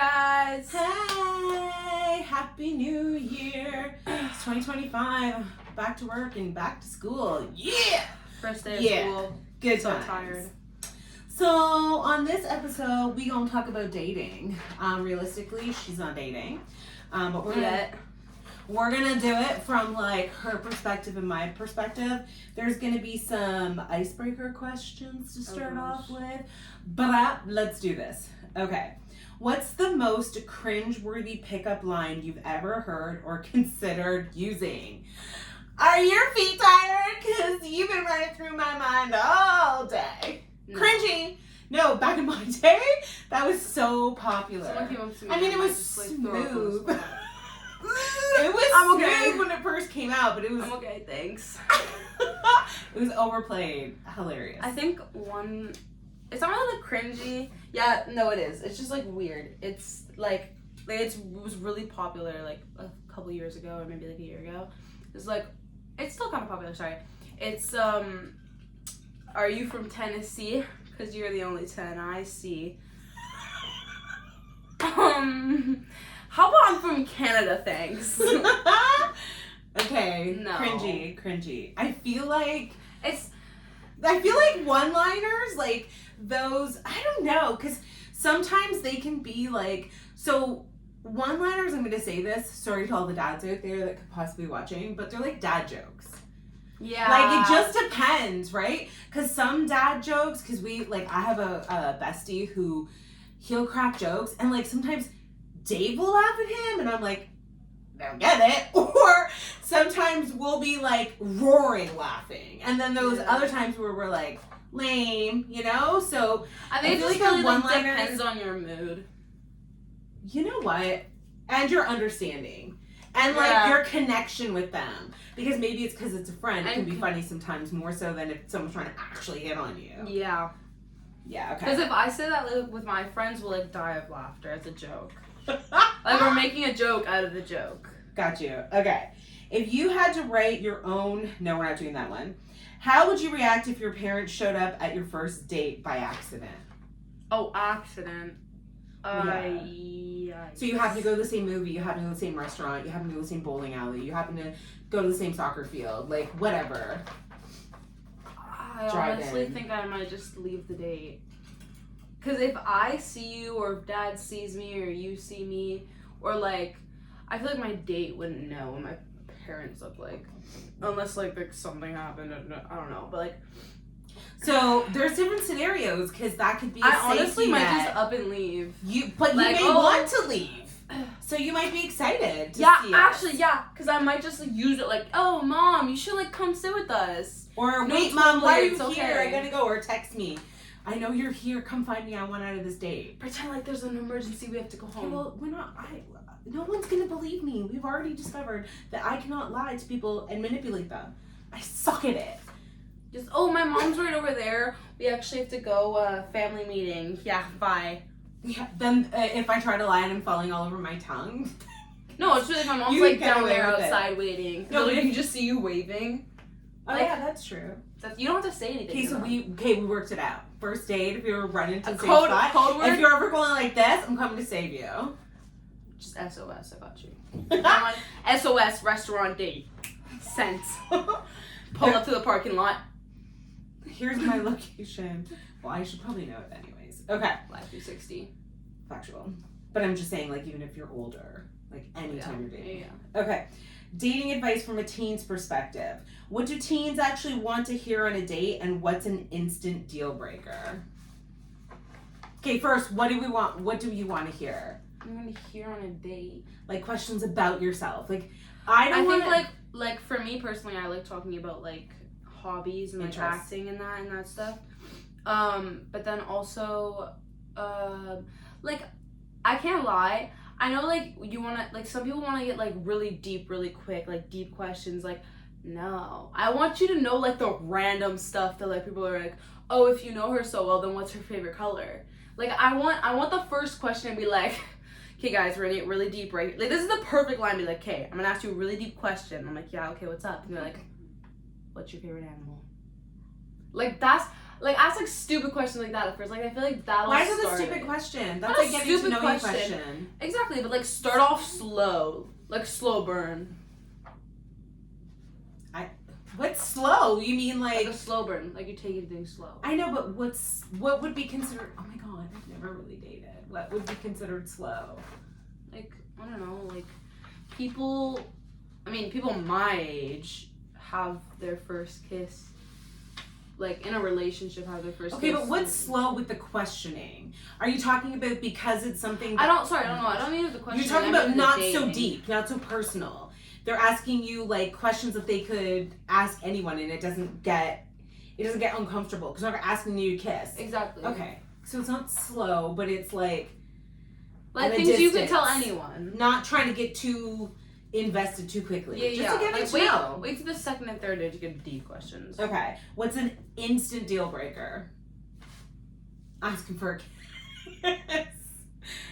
guys! Hey! Happy New Year! It's 2025. Back to work and back to school. Yeah! First day of school. Good So times. tired. So, on this episode, we gonna talk about dating. Realistically, she's not dating. But we're gonna do it from like her perspective and my perspective. There's gonna be some icebreaker questions to start off with. But let's do this. Okay. What's the most cringe-worthy pickup line you've ever heard or considered using? Are your feet tired? Because you've been running through my mind all day. No. Cringy. No, back in my day, that was so popular. Someone came up to me. I mean, it was just, smooth. It was smooth when it first came out, but it was... I'm okay, thanks. It was overplayed. Hilarious. I think one... It's not really like cringy. Yeah, no, it is. It's just like weird. It's like it was really popular like a couple years ago or maybe like a year ago. It's like, it's still kind of popular, sorry. It's, are you from Tennessee? Because you're the only 10 I see. How about I'm from Canada, thanks? Okay, no. Cringy. I feel like one-liners, like those, I don't know, because sometimes they can be like, so one-liners, I'm going to say this, sorry to all the dads out there that could possibly be watching, but they're like dad jokes. Yeah. Like, it just depends, right? Because some dad jokes, because I have a bestie who, he'll crack jokes, and like sometimes Dave will laugh at him, and I'm like, don't get it. Or sometimes we'll be like roaring laughing, and then those other times where we're like lame, you know. So I think it just really depends on your mood. You know what? And your understanding, and like your connection with them, because maybe it's because it's a friend. It can be funny sometimes more so than if someone's trying to actually hit on you. Yeah. Yeah. Okay. Because if I say that with my friends, we'll like die of laughter as a joke. Like we're making a joke out of the joke. Got you. Okay. If you had to write your own... No, we're not doing that one. How would you react if your parents showed up at your first date by accident? Oh, accident. Yeah. So you happen to go to the same movie, you happen to go to the same restaurant, you happen to go to the same bowling alley, you happen to go to the same soccer field, like whatever. I honestly think I might just leave the date. Because if I see you, or if dad sees me, or you see me, or like... I feel like my date wouldn't know what my parents look like. Unless, like something happened. I don't know. But, like... So, there's different scenarios, because that could be a I safety honestly net. might just up and leave. But like, you may want to leave. So, you might be excited to see actually, yeah. Because I might just use it like, oh, Mom, you should, like, come sit with us. Or, no, wait, Mom, why are you okay. here? I gotta go. Or text me. I know you're here. Come find me. I want out of this date. Pretend like there's an emergency. We have to go home. Okay, well, we're not... No one's gonna believe me. We've already discovered that I cannot lie to people and manipulate them. I suck at it. Just, oh, my mom's right over there. We actually have to go, family meeting. Yeah, bye. Yeah, then if I try to lie and I'm falling all over my tongue. No, it's really, my mom's like down there outside waiting. No, but if you just see you waving. Oh, like, yeah, that's true. You don't have to say anything. Okay, so we worked it out. First date, if you were running to the same code spot. word? If you're ever going like this, I'm coming to save you. Just SOS, I got you. I'm on SOS restaurant date. Sent. Pull up to the parking lot. Here's my location. Well, I should probably know it anyways. Okay. Live 360. Factual. But I'm just saying, like, even if you're older, like, anytime you're dating. Yeah. Okay. Dating advice from a teen's perspective. What do teens actually want to hear on a date, and what's an instant deal breaker? Okay, first, what do we want? What do you want to hear? I'm gonna hear on a date. Like, questions about yourself. Like, I think like for me personally, I like talking about like hobbies and like acting and that stuff. But then also, like, I can't lie. I know like you wanna, like some people wanna get like really deep, really quick, like deep questions. Like, no, I want you to know like the random stuff that like people are like, oh, if you know her so well, then what's her favorite color? Like, I want the first question to be like, okay, guys, we're gonna get really deep, right? Like, this is the perfect line. Be like, okay, I'm gonna ask you a really deep question. I'm like, yeah, okay, what's up? And you're like, what's your favorite animal? Like, that's, like ask like stupid questions like that at first. Like I feel like that'll Why is it a start stupid it. question? That's Not like a getting to stupid know you question. question. Exactly, but like start off slow. Like slow burn. What's slow? You mean Like a slow burn. Like you take things slow. I know, but what would be considered? Oh my god, I've never really dated. What would be considered slow? Like I don't know. Like people my age have their first kiss. Like in a relationship, have their first. Okay, kiss. but what's slow with the questioning? Are you talking about because it's something? I don't know. I don't mean the question. You're talking about not so deep, not so personal. They're asking you like questions that they could ask anyone, and it doesn't get uncomfortable because they're asking you to kiss. Exactly. Okay, so it's not slow, but it's like things you could tell anyone. Not trying to get too invested too quickly. Yeah, Just to get to know. Wait to the second and third day to get deep questions. Okay, what's an instant deal breaker? Asking for a kiss.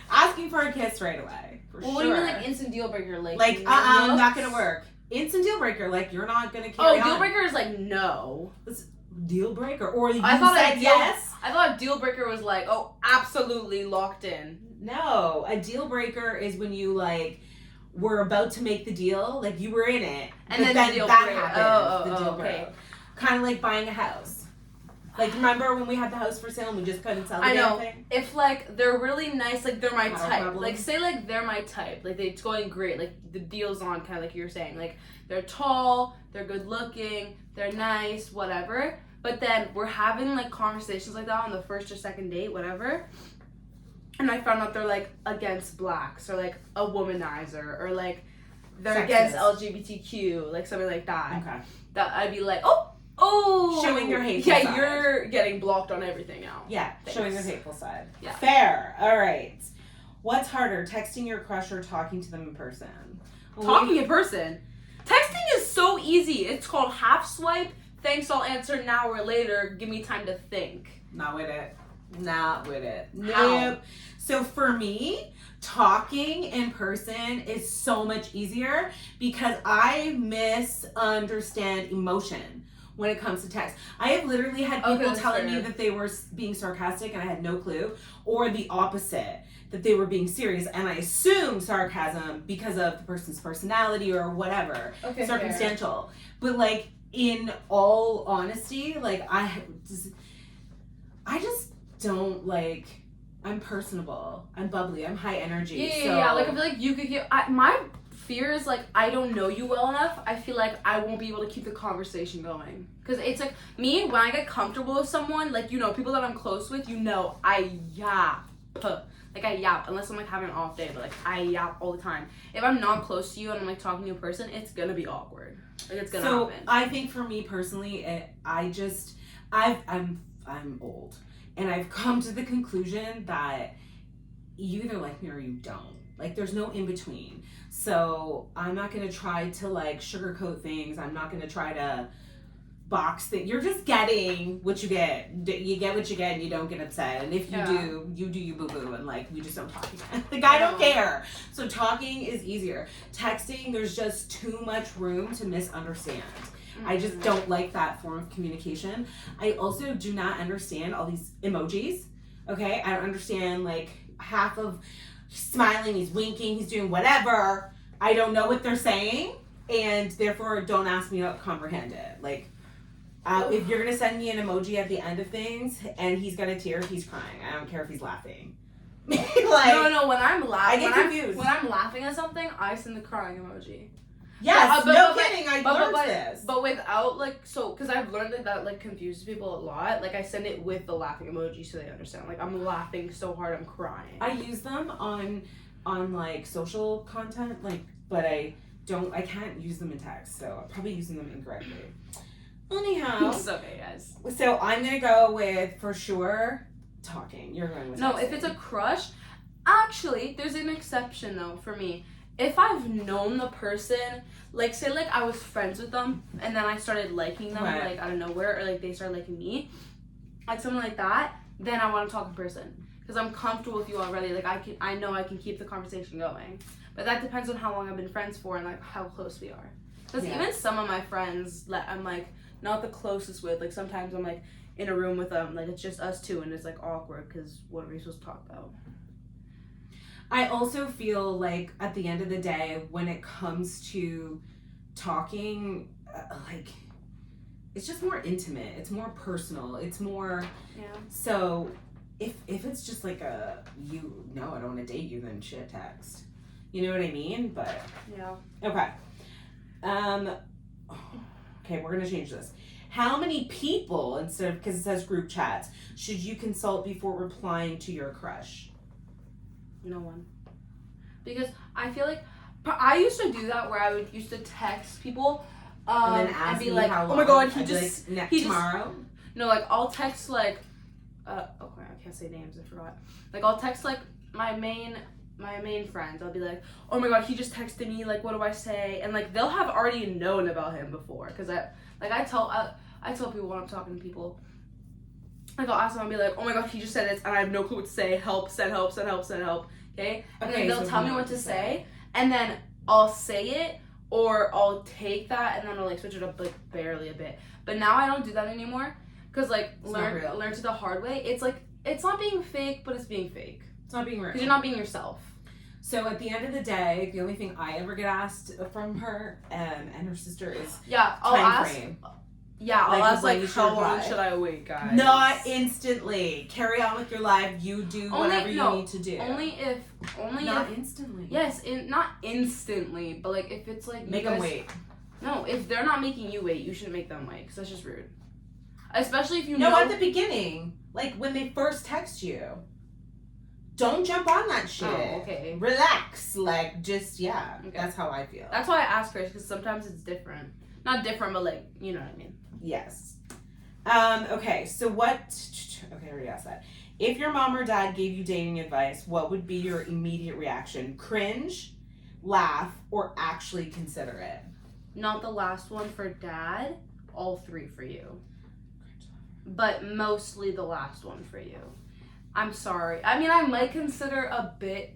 Asking for a kiss right away. For sure. What do you mean like instant deal breaker? Like not gonna work. Instant deal breaker, like you're not gonna carry on. Deal breaker is like no. It's deal breaker, or you said yes. I thought deal breaker was like absolutely locked in. No, a deal breaker is when you like were about to make the deal, like you were in it, and then the deal that breaker. happened. The deal breaker. Okay. Kind of like buying a house. Like, remember when we had the house for sale and we just couldn't sell the damn thing? If, like, they're really nice, like, they're my type. Problem. Like, say, like, they're my type. Like, it's going great. Like, the deal's on, kind of like you were saying. Like, they're tall, they're good looking, they're nice, whatever. But then we're having, like, conversations like that on the first or second date, whatever. And I found out they're, like, against blacks or, like, a womanizer or, like, they're Sexist. against LGBTQ, like, something like that. Okay. That I'd be like, showing your hateful side. You're getting blocked on everything now. Yeah, Thanks. showing your hateful side. Yeah. Fair. All right. What's harder, texting your crush or talking to them in person? Talking in person. Texting is so easy. It's called half swipe. Thanks, I'll answer an hour later. Give me time to think. Not with it. Nope. How? So for me, talking in person is so much easier because I misunderstand emotion when it comes to text. I have literally had people telling me that they were being sarcastic and I had no clue, or the opposite, that they were being serious and I assumed sarcasm because of the person's personality or whatever, circumstantial. Fair. But like in all honesty, like I just don't like. I'm personable. I'm bubbly. I'm high energy. Yeah. Like I feel like you could get. My fear is like I don't know you well enough. I feel like I won't be able to keep the conversation going because it's like me when I get comfortable with someone, like people that I'm close with, I yap. Like I yap unless I'm like having an off day, but like I yap all the time. If I'm not close to you and I'm like talking to a person, it's gonna be awkward. Like it's gonna happen. So I think for me personally, I'm old. And I've come to the conclusion that you either like me or you don't. Like, there's no in between. So I'm not going to try to, like, sugarcoat things. I'm not going to try to box things. You're just getting what you get. You get what you get and you don't get upset. And if you do, you boo-boo. And, like, we just don't talk again. Like, I don't care. So talking is easier. Texting, there's just too much room to misunderstand. I just don't like that form of communication. I also do not understand all these emojis, okay? I don't understand, like, half of smiling, he's winking, he's doing whatever. I don't know what they're saying, and therefore don't ask me to comprehend it. Like, if you're going to send me an emoji at the end of things, and he's got a tear, he's crying. I don't care if he's laughing. Like, no, when I'm laughing, I get confused. When I'm laughing at something, I send the crying emoji. Yes, no kidding, I learned this. But without, like, so, because I've learned that, like, confuses people a lot. Like, I send it with the laughing emoji so they understand. Like, I'm laughing so hard, I'm crying. I use them on like, social content, like, but I can't use them in text, so I'm probably using them incorrectly. Anyhow. It's okay, guys. So, I'm going to go with, for sure, talking. You're going with No, texting. if it's a crush, actually, there's an exception, though, for me. If I've known the person, like, say, like, I was friends with them, and then I started liking them, like, out of nowhere, or, like, they started liking me, like, something like that, then I want to talk in person. Because I'm comfortable with you already. Like, I know I can keep the conversation going. But that depends on how long I've been friends for and, like, how close we are. Because even some of my friends that I'm, like, not the closest with, like, sometimes I'm, like, in a room with them. Like, it's just us two, and it's like awkward because what are we supposed to talk about? I also feel like at the end of the day, when it comes to talking, like, it's just more intimate. It's more personal. It's more. Yeah. So if it's just like I don't want to date you, then shit text. You know what I mean? But yeah. Okay. Okay, we're gonna change this. How many people, instead of, because it says group chats, should you consult before replying to your crush? No one. Because I feel like I used to do that where I would used to text people and then ask be me like, how long. oh my god, I'd be like, tomorrow? No, like I'll text like okay, I can't say names, I forgot. Like I'll text like my main friends. I'll be like, oh my god, he just texted me, like what do I say? And like they'll have already known about him before, because I tell people when I'm talking to people, like I'll ask them, I'll be like, oh my god, he just said this and I have no clue what to say. Help, send help, send help, send help. Okay? And then they'll tell me what to say, and then I'll say it, or I'll take that and then I'll like switch it up like barely a bit. But now I don't do that anymore, because like learn to the hard way. It's like, it's not being fake, but it's being fake. It's not being real. Because you're not being yourself. So at the end of the day, the only thing I ever get asked from her and her sister is I'll frame. Yeah, I'll ask like, how long reply. should I wait, guys? Not instantly. Carry on with your life. You do whatever you need to do. Only if instantly. Yes, not instantly, but like if it's like make them wait. No, if they're not making you wait, you shouldn't make them wait, because that's just rude. Especially if you know. No, at the beginning, like when they first text you. Don't jump on that shit. Oh, okay. Relax. Like, just, okay. That's how I feel. That's why I ask first, because sometimes it's different. Not different, but like, you know what I mean. Yes. Okay, so what... Okay, I already asked that. If your mom or dad gave you dating advice, what would be your immediate reaction? Cringe, laugh, or actually consider it? Not the last one for dad. All three for you. But mostly the last one for you. I'm sorry. I mean, I might consider a bit.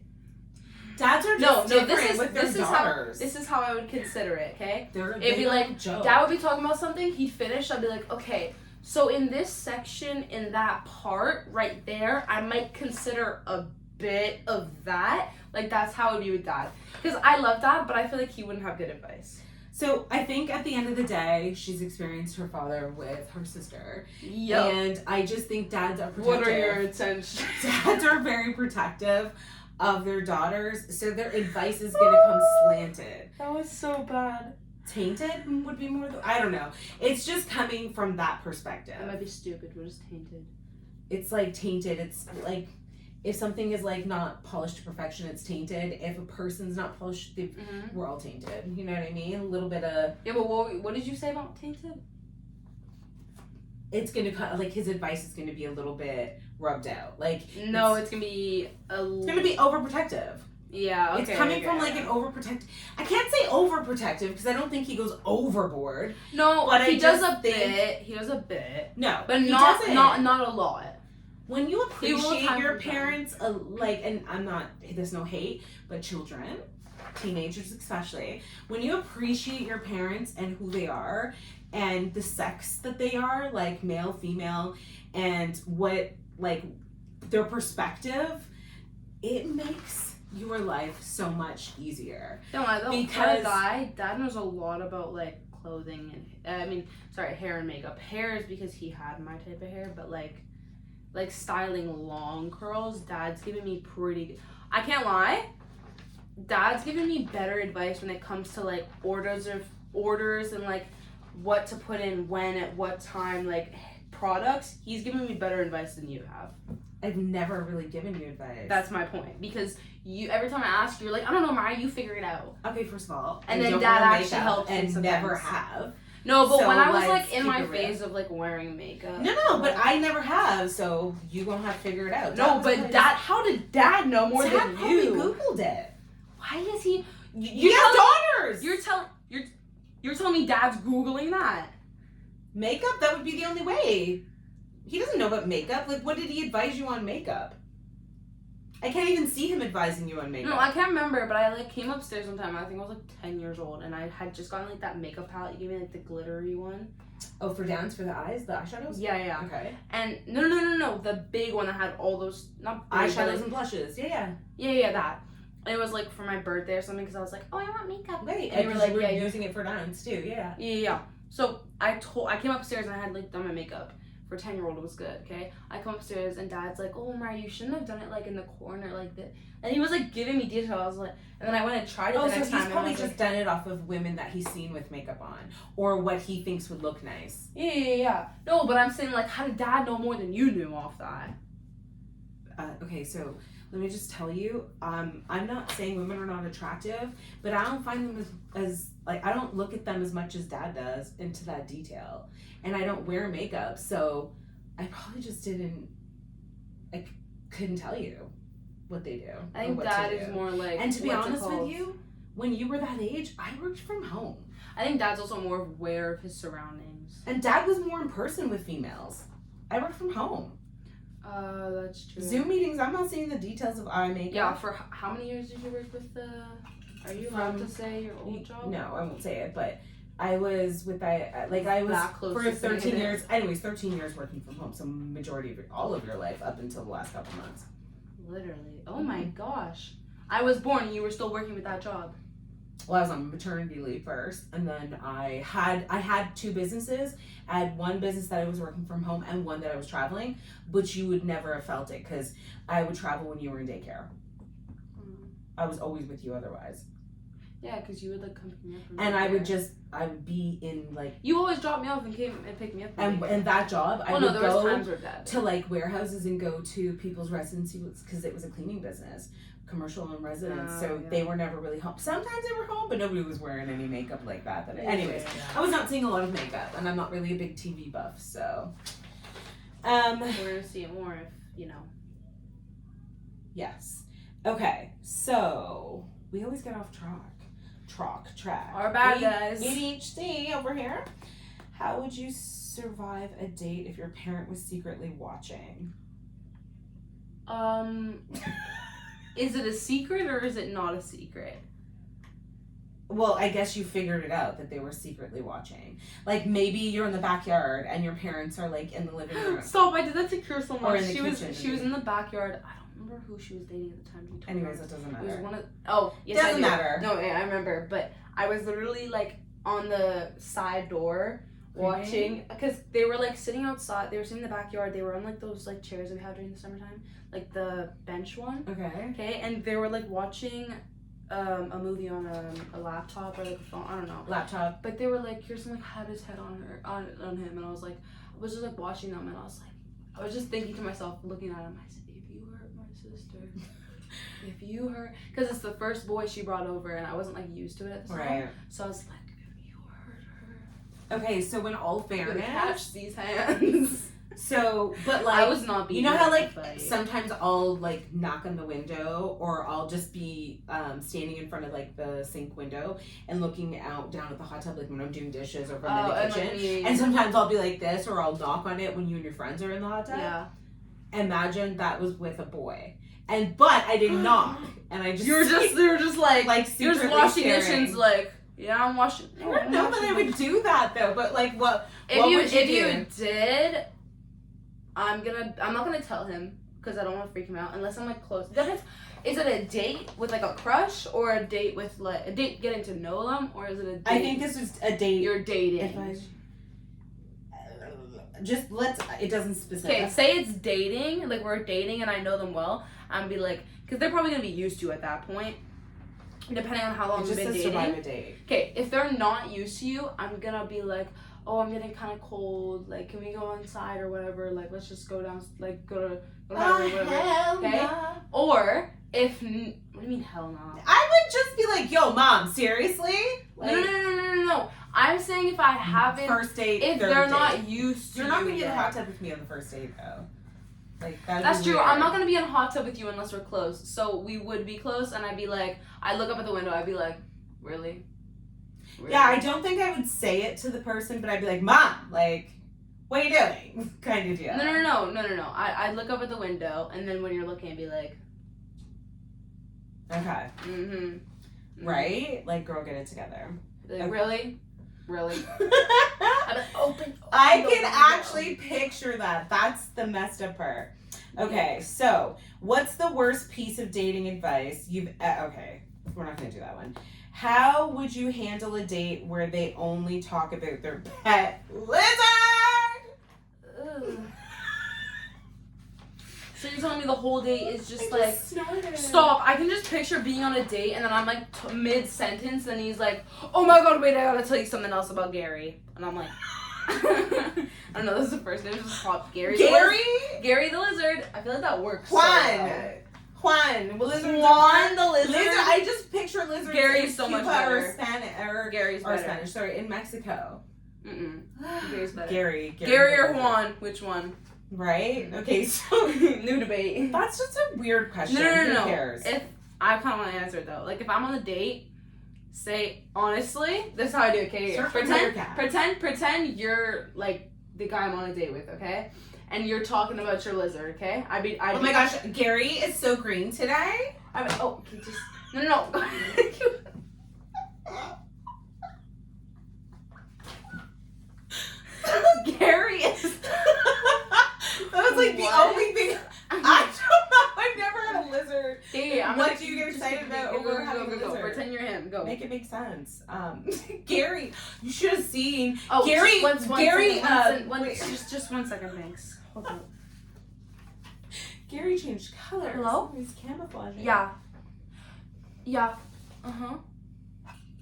Dads are just different with their daughters. This is how I would consider it, okay? It'd be like, dad would be talking about something, he'd finish, I'd be like, okay, so in this section, in that part, right there, I might consider a bit of that. Like, that's how it would be with dad. Because I love dad, but I feel like he wouldn't have good advice. So I think at the end of the day, she's experienced her father with her sister. Yep. And I just think dads are protective. What are your intentions? Dads are very protective of their daughters, so their advice is going to come slanted. That was so bad. Tainted would be more, I don't know. It's just coming from that perspective. That might be stupid, but it's tainted. It's like tainted. It's like, if something is like not polished to perfection, it's tainted. If a person's not polished, we're all tainted. You know what I mean? A little bit of... Yeah, but what did you say about tainted? It's going to, like, his advice is going to be a little bit rubbed out. Like, no, it's going to be it's going to be overprotective. Yeah, okay. It's coming from like an overprotective. I can't say overprotective because I don't think he goes overboard. No, but he does a bit. He does a bit. No, but not a lot. When you appreciate your parents, and there's no hate, but children, teenagers especially, when you appreciate your parents and who they are and the sex that they are, like male, female, and what, like, their perspective, it makes your life so much easier. Don't lie though, because dad knows a lot about like clothing and hair and makeup. Hair is because he had my type of hair, but like styling long curls, dad's giving me pretty good. I can't lie, dad's giving me better advice when it comes to like orders and like what to put in when at what time, like products. He's giving me better advice than you have. I've never really given you advice. That's my point, because you, every time I ask, you're like, I don't know, Mariah, you figure it out. Okay, first of all, and then dad actually helps me and sometimes. Never have. No, but when I was like in my phase of like wearing makeup. No, but I never have, so you gonna have to figure it out. No, but dad, how did dad know more than you? Dad probably Googled it. Why is he? You have daughters. You're telling me dad's Googling that? Makeup? That would be the only way. He doesn't know about makeup. Like, what did he advise you on makeup? I can't even see him advising you on makeup. No, I can't remember, but I like came upstairs one time. I think I was like 10 years old, and I had just gotten like that makeup palette. You gave me like the glittery one, Oh, for dance, for the eyes, the eyeshadows? Yeah. Okay. And no, the big one that had all those, not big, eyeshadows and blushes. Yeah, that. And it was like for my birthday or something because I was like, oh, I want makeup. Wait, and you were like, yeah, using it for dance too. Yeah. So I came upstairs and I had like done my makeup. For 10-year-old, it was good. Okay, I come upstairs and Dad's like, oh, Mara, you shouldn't have done it like in the corner like that. And he was like giving me details. I was like, and then I went and tried it the next time. Oh, so he's probably just done it off of women that he's seen with makeup on, or what he thinks would look nice. Yeah. No, but I'm saying like, how did Dad know more than you knew off that? Okay, so let me just tell you, I'm not saying women are not attractive, but I don't find them as like, I don't look at them as much as Dad does into that detail. And I don't wear makeup, so I probably just couldn't tell you what they do. I think Dad is more like, and to be honest with you, when you were that age, I worked from home. I think Dad's also more aware of his surroundings. And Dad was more in person with females. I worked from home. That's true. Zoom meetings, I'm not seeing the details of eye makeup. Yeah, for how many years did you work with are you allowed to say your old job? No, I won't say it, but I was with I was for 13 years. Anyways, 13 years working from home, so majority of all of your life up until the last couple months. Literally. Oh my gosh. I was born and you were still working with that job. Well, I was on maternity leave first, and then I had two businesses. I had one business that I was working from home and one that I was traveling, but you would never have felt it because I would travel when you were in daycare. I was always with you otherwise. Yeah, because you would like come pick me up. And I would be in like. You always drop me off and came and pick me up. And that job, I would go to like warehouses and go to people's residencies because it was a cleaning business, commercial and residence. So they were never really home. Sometimes they were home, but nobody was wearing any makeup like that. Anyways, I was not seeing a lot of makeup, and I'm not really a big TV buff, so. We're gonna see it more if you know. Yes. Okay, so we always get off track. Our bad guys. ADHD over here. How would you survive a date if your parent was secretly watching? Is it a secret or is it not a secret? Well, I guess you figured it out that they were secretly watching. Like maybe you're in the backyard and your parents are like in the living room. Stop! I did that to Kira so much. Or in the kitchen. She was in the backyard. I don't remember who she was dating at the time. Anyways, it doesn't matter. It was one of yes, doesn't matter. No, I remember, but I was literally like on the side door watching because they were like sitting outside. They were sitting in the backyard. They were on like those like chairs that we have during the summertime, like the bench one. Okay, and they were like watching a movie on a laptop or like a phone. I don't know. Laptop. But they were like, Kirsten like had his head on him, and I was just like watching them, and I was just thinking to myself, looking at him. I said, if you hurt my sister. If you hurt, because it's the first boy she brought over, and I wasn't like used to it at the time. So I was like, if you hurt her. Okay, so in all fairness, catch these hands. So, but like, I was not being. You know how like sometimes I'll like knock on the window, or I'll just be standing in front of like the sink window and looking out down at the hot tub, like when I'm doing dishes or from the kitchen. And sometimes I'll be like this, or I'll knock on it when you and your friends are in the hot tub. Yeah. Imagine that was with a boy. But I didn't knock, and I just they were just like you're just washing dishes, like I'm washing. I don't know that I would do that though, but like what? If you did, I'm not gonna tell him because I don't want to freak him out unless I'm like close. Is it a date with like a crush or a date with like a date getting to know them, or is it a date? I think this is a date. You're dating. It doesn't specify. Okay, say it's dating, like we're dating and I know them well. I'm be like, because they're probably gonna be used to at that point, depending on how long you've been dating. Survive a date. Okay, if they're not used to you, I'm gonna be like, oh, I'm getting kind of cold. Like, can we go inside or whatever? Like, let's just go down. Like, go to whatever. Okay. Nah. Or if what do you mean hell no? I would just be like, yo, mom, seriously? Like, No. I'm saying if I haven't first date, if they're not used to you're not gonna get in the hot tub with me on the first date though. Like that's true. I'm not gonna be in a hot tub with you unless we're close. So we would be close, and I'd be like, I look up at the window, I'd be like, really? Yeah, I don't think I would say it to the person, but I'd be like, mom, like, what are you doing? Kind of deal. No. I'd look up at the window, and then when you're looking, I'd be like, okay. Mm-hmm. Right? Like, girl, get it together. Like, okay. Really? I'm like, open I the can window. actually picture that. That's the messed up part. Okay, so what's the worst piece of dating advice you've... okay, we're not going to do that one. How would you handle a date where they only talk about their pet lizard? Ugh. So you're telling me the whole date is just I like... just snorted. Stop. I can just picture being on a date and then I'm like mid-sentence and he's like, oh my god, wait, I gotta tell you something else about Gary. And I'm like... I don't know, this is the first name, just called Gary. Gary? Gary the lizard. I feel like that works. Juan. So well. Juan. Lizard. Juan the lizard. I just picture lizards Gary's in so Cuba much better. or Spanish. Gary's Or better. Spanish, sorry, in Mexico. Gary's better. Gary Gary or Juan? Which one? Right? Okay, so New debate. that's just a weird question. No. Who cares? If I kind of want to answer it though, like if I'm on a date, say honestly, this is how I do it. Okay, Search for your cat. pretend you're like the guy I'm on a date with, okay, and you're talking about your lizard, okay? Oh my gosh, Gary is so green today. Oh, just no. Gary is. That was like the only thing. I don't know. I've never had a lizard. Yeah, What do you get excited about over having a lizard? Pretend you're him. Go. Make it make sense. Gary, you should have seen. Oh, Gary. Gary. Just 1 second, thanks. Hold on. Gary changed colors. Hello? He's camouflaging. Yeah.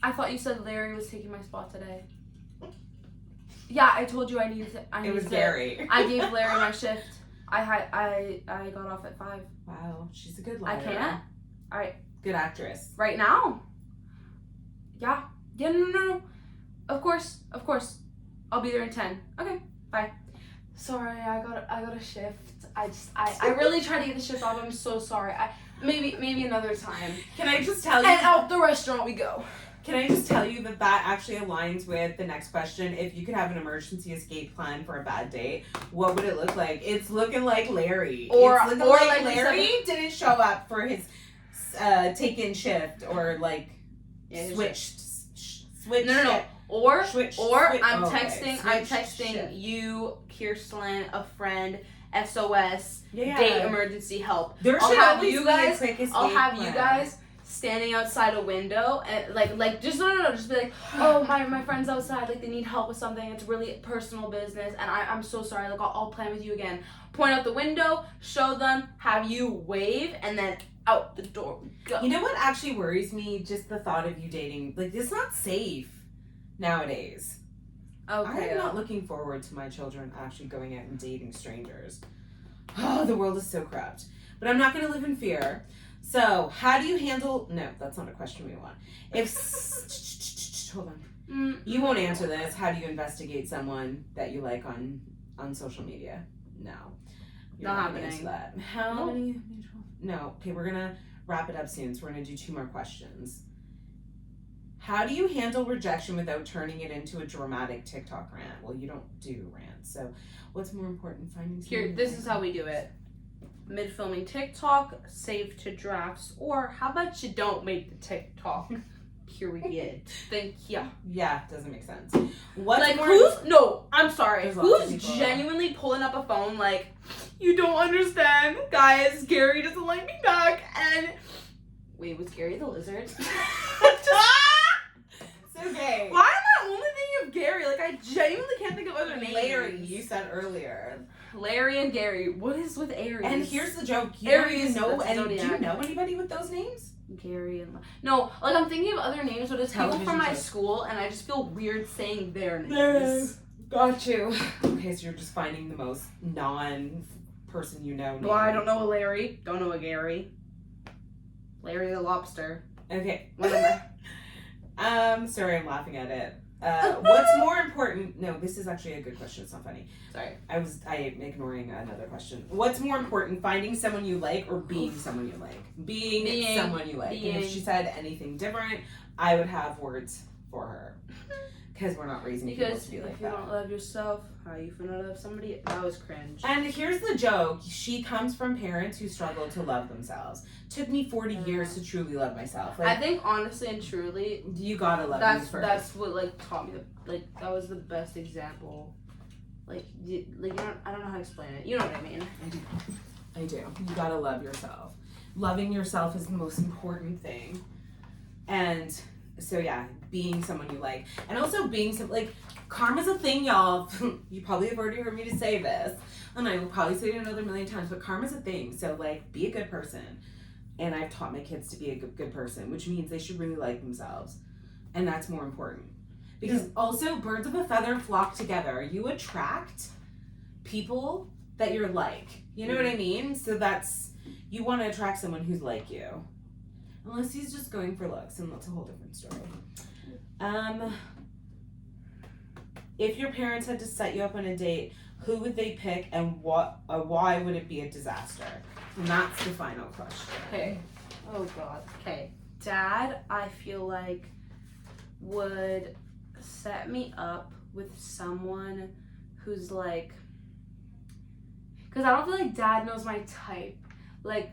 I thought you said Larry was taking my spot today. Yeah, I told you I needed to. It was Gary. I gave Larry my shift. I got off at 5. Wow, she's a good liar. I can't. Good actress. Right now. Yeah. No. Of course. I'll be there in 10. Okay. Bye. Sorry, I got a shift. I really tried to get the shift off. I'm so sorry. Maybe another time. Can I just tell you? And out the restaurant we go. Can I just tell you that actually aligns with the next question? If you could have an emergency escape plan for a bad date, what would it look like? It's looking like Larry. Or like Larry didn't show up for his take-in shift or like switched. No. Shift. Or Switch. I'm Okay. texting Shift. you, Kirsten, a friend, SOS, Yeah. date emergency help. There I'll should have always you be guys. a quick escape I'll have plan. you guys standing outside a window and like just no, just be like, oh my friend's outside, like they need help with something. It's really personal business, and I'm so sorry. Like I'll plan with you again. Point out the window, show them, have you wave, and then out the door we go. You know what actually worries me? Just the thought of you dating. Like, it's not safe nowadays. Okay. I'm not looking forward to my children actually going out and dating strangers. Oh, the world is so corrupt. But I'm not going to live in fear. So, how do you handle... No, that's not a question we want. Hold on. You won't answer this. How do you investigate someone that you like on social media? No. You're Not not going to happening. answer that. How many... No. Okay, we're going to wrap it up soon, so we're going to do 2 more questions. How do you handle rejection without turning it into a dramatic TikTok rant? Well, you don't do rants, so what's more important, finding Here, someone this is how we do it. Mid-filming TikTok, save to drafts, or how about you don't make the TikTok? Period. Thank you. Yeah, doesn't make sense. What's Like, more... no, I'm sorry. There's lots of Who's people. genuinely pulling up a phone like, you don't understand, guys, Gary doesn't like me back, and... Wait, was Gary the lizard? It's okay. Why am I only thinking of Gary? Like, I genuinely can't think of other names. Larry, you said earlier. Larry and Gary. What is with Aries? And here's the joke. You Aries, don't even know, that's and do you zodiac. know anybody with those names? Gary and... No, like, I'm thinking of other names, but it's people Television from my shows. school, and I just feel weird saying their names. Got you. Okay, so you're just finding the most non-person you know. Well, I don't know a Larry. Don't know a Gary. Larry the lobster. Okay. What am I? Sorry, I'm laughing at it. What's more important? No, this is actually a good question. It's not funny. Sorry. I'm ignoring another question. What's more important, finding someone you like or being someone you like? Being someone you like. And if she said anything different, I would have words for her. Because we're not raising people to be like that. If you don't love yourself, how you finna love somebody? That was cringe. And here's the joke. She comes from parents who struggle to love themselves. Took me 40 years to truly love myself. Like, I think honestly and truly, you gotta love you first. That's what like taught me that was the best example. Like you don't, I don't know how to explain it. You know what I mean? I do. You gotta love yourself. Loving yourself is the most important thing. And so yeah, being someone you like. And also being like, karma's a thing, y'all. You probably have already heard me to say this. And I will probably say it another million times, but karma's a thing. So like, be a good person. And I've taught my kids to be a good person, which means they should really like themselves. And that's more important. Because also, birds of a feather flock together. You attract people that you're like. You know what I mean? So you want to attract someone who's like you. Unless he's just going for looks, and that's a whole different story. If your parents had to set you up on a date, who would they pick, and why would it be a disaster? And that's the final question. Okay. Oh God. Okay. Dad, I feel like would set me up with someone who's like, because I don't feel like Dad knows my type, like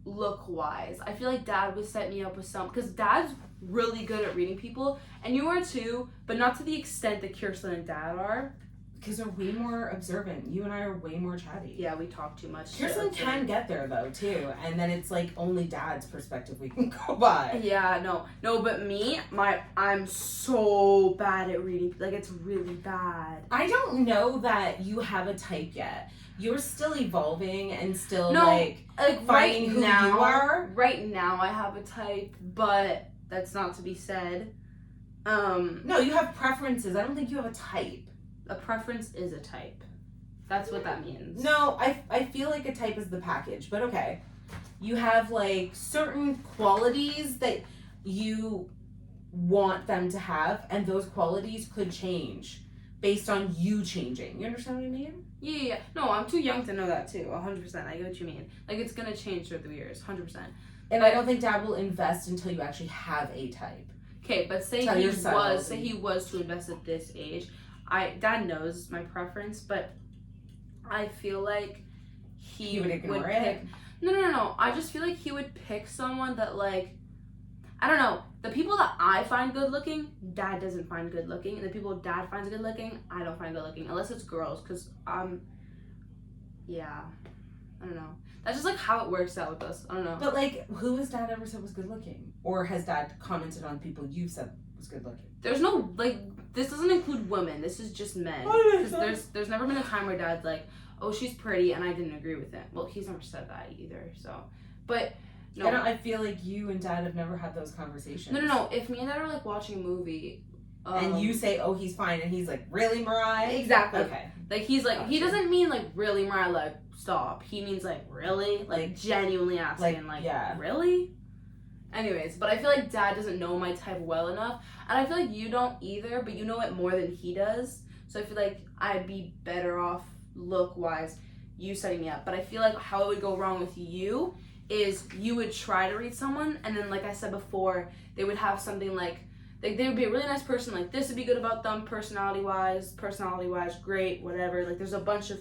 look wise. I feel like Dad would set me up with because Dad's really good at reading people, and you are too, but not to the extent that Kirsten and Dad are. Because we're way more observant. You and I are way more chatty. Yeah, we talk too much. Kirsten can get there though too, and then it's like only Dad's perspective we can go by. Yeah, no, but me, I'm so bad at reading. Like, it's really bad. I don't know that you have a type yet. You're still evolving and still like finding right who now, you are. Right now, I have a type, but that's not to be said. No, you have preferences. I don't think you have a type. A preference is a type. That's what that means. No, I feel like a type is the package, but okay. You have like certain qualities that you want them to have, and those qualities could change based on you changing. You understand what I mean? Yeah. No, I'm too young to know that too. 100%. I get what you mean. Like, it's gonna change through the years. 100%. And I don't think Dad will invest until you actually have a type. Okay, but say he was to invest at this age. Dad knows my preference, but I feel like he would ignore pick. No. I just feel like he would pick someone that, like, I don't know. The people that I find good looking, Dad doesn't find good looking, and the people Dad finds good looking, I don't find good looking, unless it's girls, because yeah, I don't know. That's just like how it works out with us. I don't know. But like, who has Dad ever said was good looking, or has Dad commented on people you said was good looking? There's no like. This doesn't include women. This is just men. Because there's never been a time where Dad's like, oh, she's pretty, and I didn't agree with it. Well, he's never said that either. So, but no. I feel like you and Dad have never had those conversations. No. If me and Dad are like watching a movie, and you say, oh, he's fine, and he's like, really, Mariah? Exactly. Okay. Like, he's like, he doesn't mean like, really, Mariah, like, stop. He means like, really? Like genuinely asking, like yeah. Really? Anyways, but I feel like Dad doesn't know my type well enough, and I feel like you don't either, but you know it more than he does. So I feel like I'd be better off look-wise you setting me up. But I feel like how it would go wrong with you is you would try to read someone, and then like I said before, they would have something like they would be a really nice person, like this would be good about them personality-wise, great, whatever. Like there's a bunch of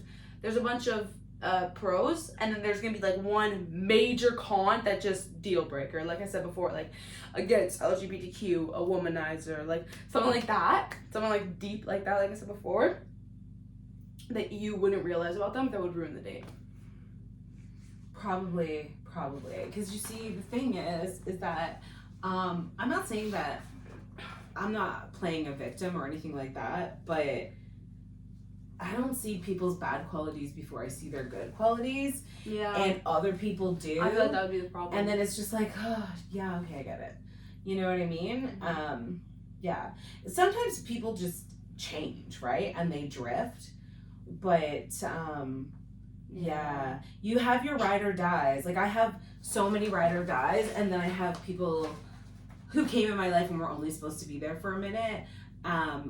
pros, and then there's gonna be like one major con that just deal breaker, like I said before, like against LGBTQ, a womanizer, like something like that, something like deep like that, like I said before, that you wouldn't realize about them that would ruin the date. Probably, because you see, the thing is that I'm not saying that I'm not playing a victim or anything like that, but I don't see people's bad qualities before I see their good qualities. Yeah. And other people do. I feel like that would be the problem. And then it's just like, oh, yeah, okay, I get it. You know what I mean? Mm-hmm. Yeah. Sometimes people just change, right? And they drift. But, yeah. You have your ride or dies. Like, I have so many ride or dies, and then I have people who came in my life and were only supposed to be there for a minute.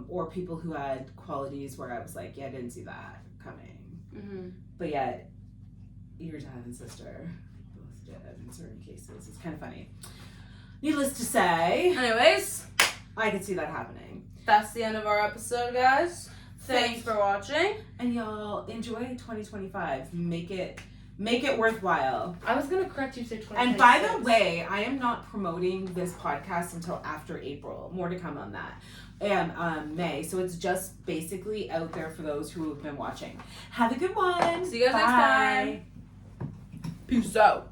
Or people who had qualities where I was like, yeah, I didn't see that coming. Mm-hmm. But yeah, your dad and sister both did in certain cases. It's kind of funny. needless to say, Anyways, I could see that happening. That's the end of our episode, guys. Thanks for watching. And y'all enjoy 2025. Make it worthwhile. I was gonna correct you to 2026. And by the way, I am not promoting this podcast until after April. More to come on that. And May. So it's just basically out there for those who have been watching. Have a good one. See you guys next time. Peace out.